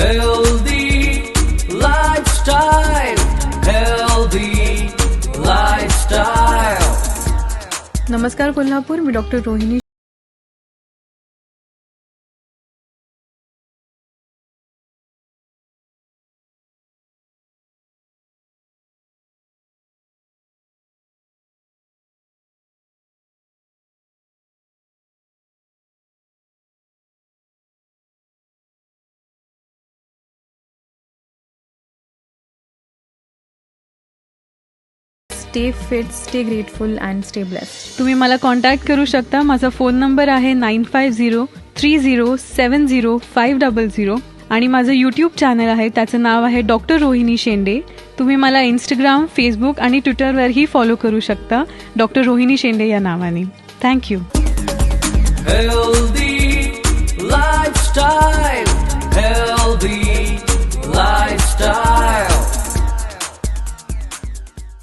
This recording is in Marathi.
Healthy lifestyle, healthy lifestyle. नमस्कार कोल्हापूर, मी doctor Rohini. Stay fit, stay grateful and stay blessed. तुम्ही मला कॉन्टॅक्ट करू शकता. माझा फोन नंबर आहे 9503070500 आणि माझं यूट्यूब चॅनल आहे, त्याचं नाव आहे डॉक्टर रोहिणी शेंडे. तुम्ही मला इंस्टाग्राम, फेसबुक आणि ट्विटरवरही फॉलो करू शकता डॉक्टर रोहिणी शेंडे या नावाने. थँक्यू. Healthy lifestyle,